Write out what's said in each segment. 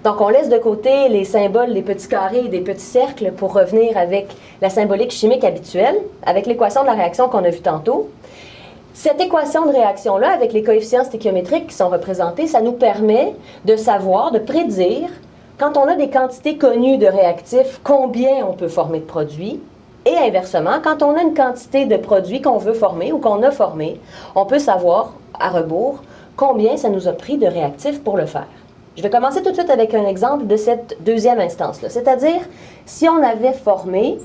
Donc, on laisse de côté les symboles, les petits carrés et des petits cercles pour revenir avec la symbolique chimique habituelle, avec l'équation de la réaction qu'on a vue tantôt. Cette équation de réaction-là, avec les coefficients stéchiométriques qui sont représentés, ça nous permet de savoir, de prédire, quand on a des quantités connues de réactifs, combien on peut former de produits. Et inversement, quand on a une quantité de produits qu'on veut former ou qu'on a formé, on peut savoir, à rebours, combien ça nous a pris de réactifs pour le faire. Je vais commencer tout de suite avec un exemple de cette deuxième instance-là. C'est-à-dire, si on avait formé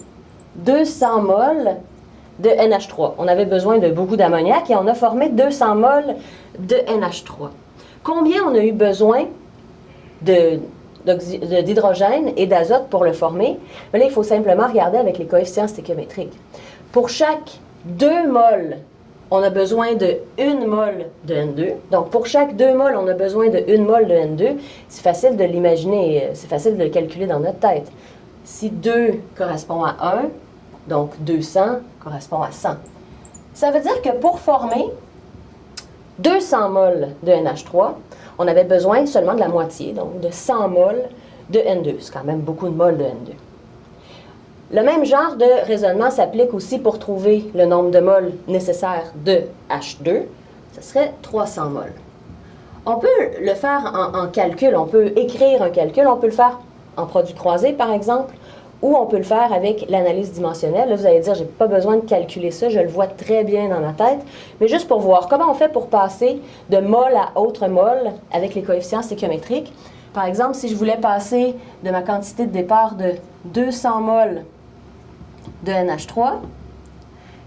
200 moles de NH3, on avait besoin de beaucoup d'ammoniac et on a formé 200 moles de NH3. Combien on a eu besoin d'hydrogène et d'azote pour le former? Mais là, il faut simplement regarder avec les coefficients stéchiométriques. Pour chaque 2 moles, on a besoin de 1 mol de N2. Donc, pour chaque 2 moles, on a besoin de 1 mol de N2. C'est facile de l'imaginer, c'est facile de le calculer dans notre tête. Si 2 correspond à 1, donc 200 correspond à 100. Ça veut dire que pour former 200 moles de NH3, on avait besoin seulement de la moitié, donc de 100 moles de N2. C'est quand même beaucoup de moles de N2. Le même genre de raisonnement s'applique aussi pour trouver le nombre de moles nécessaires de H2. Ce serait 300 moles. On peut le faire en calcul, on peut écrire un calcul, on peut le faire en produit croisé par exemple, ou on peut le faire avec l'analyse dimensionnelle. Là, vous allez dire, je n'ai pas besoin de calculer ça, je le vois très bien dans ma tête, mais juste pour voir comment on fait pour passer de mol à autre mol avec les coefficients stéchiométriques. Par exemple, si je voulais passer de ma quantité de départ de 200 moles de NH3,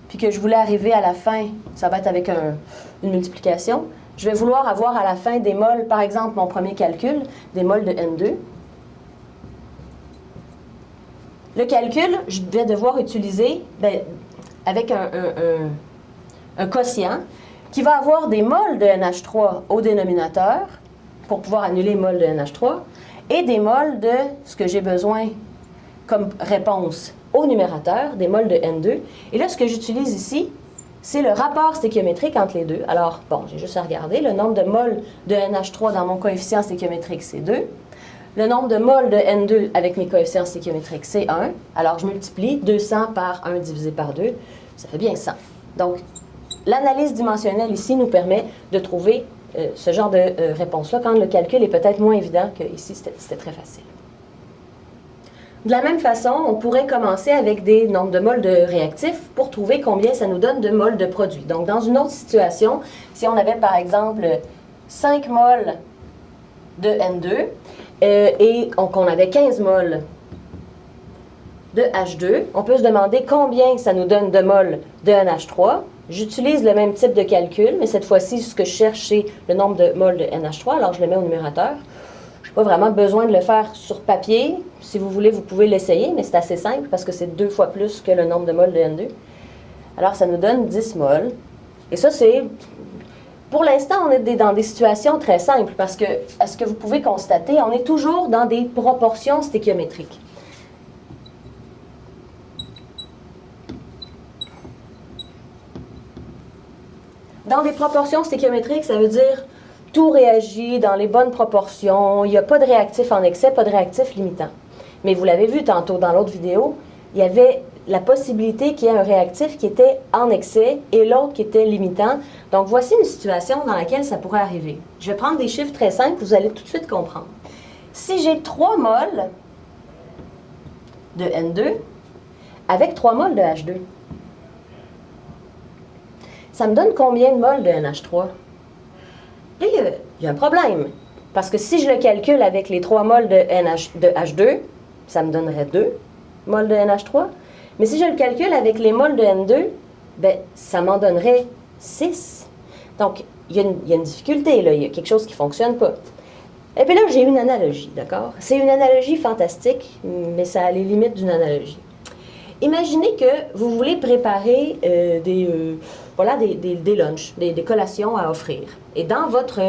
puis que je voulais arriver à la fin, ça va être avec une multiplication, je vais vouloir avoir à la fin des moles, par exemple, mon premier calcul, des moles de N2. Le calcul, je vais devoir utiliser avec un quotient qui va avoir des moles de NH3 au dénominateur pour pouvoir annuler moles de NH3 et des moles de ce que j'ai besoin comme réponse au numérateur, des moles de N2. Et là, ce que j'utilise ici, c'est le rapport stéchiométrique entre les deux. Alors, bon, j'ai juste à regarder. Le nombre de moles de NH3 dans mon coefficient stéchiométrique, c'est 2. Le nombre de moles de N2 avec mes coefficients stéchiométriques, c'est 1. Alors, je multiplie 200 par 1 divisé par 2. Ça fait bien 100. Donc, l'analyse dimensionnelle ici nous permet de trouver ce genre de réponse-là quand le calcul est peut-être moins évident qu'ici, c'était très facile. De la même façon, on pourrait commencer avec des nombres de moles de réactifs pour trouver combien ça nous donne de moles de produits. Donc, dans une autre situation, si on avait par exemple 5 moles de N2 et qu'on avait 15 moles de H2, on peut se demander combien ça nous donne de moles de NH3. J'utilise le même type de calcul, mais cette fois-ci, ce que je cherche, c'est le nombre de moles de NH3, alors je le mets au numérateur. Je n'ai pas vraiment besoin de le faire sur papier. Si vous voulez, vous pouvez l'essayer, mais c'est assez simple parce que c'est 2 fois plus que le nombre de moles de N2. Alors, ça nous donne 10 moles. Et ça, c'est... Pour l'instant, on est dans des situations très simples parce que, à ce que vous pouvez constater, on est toujours dans des proportions stéchiométriques. Dans des proportions stéchiométriques, ça veut dire tout réagit dans les bonnes proportions, il n'y a pas de réactif en excès, pas de réactif limitant. Mais vous l'avez vu tantôt dans l'autre vidéo, il y avait la possibilité qu'il y ait un réactif qui était en excès et l'autre qui était limitant. Donc, voici une situation dans laquelle ça pourrait arriver. Je vais prendre des chiffres très simples, vous allez tout de suite comprendre. Si j'ai 3 moles de N2 avec 3 moles de H2, ça me donne combien de moles de NH3? Là, il y a un problème. Parce que si je le calcule avec les 3 moles de H2, ça me donnerait 2 moles de NH3. Mais si je le calcule avec les moles de N2, ben, ça m'en donnerait 6. Donc, il y a une difficulté, là. Il y a quelque chose qui ne fonctionne pas. Et puis là, j'ai une analogie, d'accord? C'est une analogie fantastique, mais ça a les limites d'une analogie. Imaginez que vous voulez préparer des lunchs, des collations à offrir. Et dans votre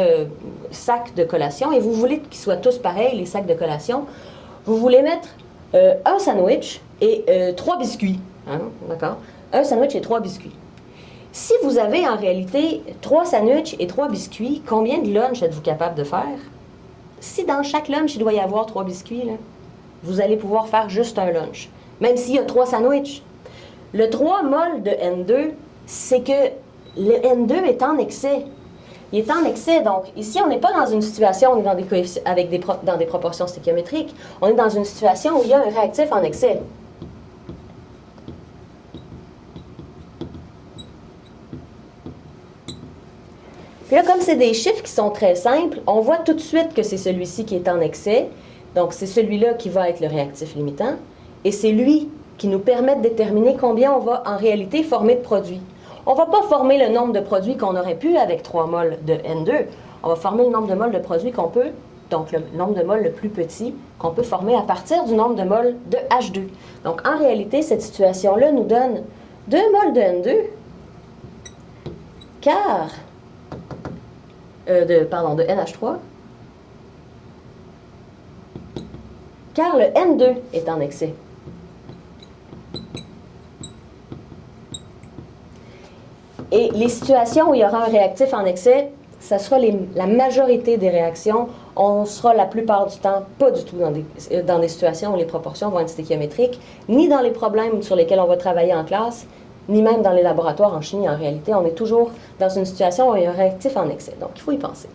sac de collation, et vous voulez qu'ils soient tous pareils, les sacs de collation, vous voulez mettre un sandwich et 3 biscuits. Hein, d'accord? Un sandwich et 3 biscuits. Si vous avez en réalité 3 sandwichs et 3 biscuits, combien de lunch êtes-vous capable de faire? si dans chaque lunch, il doit y avoir 3 biscuits, là, vous allez pouvoir faire juste un lunch, même s'il y a 3 sandwichs. Le 3 mol de N2, c'est que le N2 est en excès. Il est en excès, donc ici, on n'est pas dans une situation où on est dans dans des proportions stéchiométriques. On est dans une situation où il y a un réactif en excès. Puis là, comme c'est des chiffres qui sont très simples, on voit tout de suite que c'est celui-ci qui est en excès. Donc, c'est celui-là qui va être le réactif limitant. Et c'est lui qui nous permet de déterminer combien on va en réalité former de produits. On ne va pas former le nombre de produits qu'on aurait pu avec 3 mols de N2. On va former le nombre de mols de produits qu'on peut, donc le nombre de mols le plus petit qu'on peut former à partir du nombre de mols de H2. Donc, en réalité, cette situation-là nous donne 2 mols de N2, car... de NH3, car le N2 est en excès. Et les situations où il y aura un réactif en excès, ça sera la majorité des réactions. On sera la plupart du temps pas du tout dans des situations où les proportions vont être stéchiométriques, ni dans les problèmes sur lesquels on va travailler en classe, ni même dans les laboratoires en chimie. En réalité, on est toujours dans une situation où il y a un réactif en excès. Donc, il faut y penser.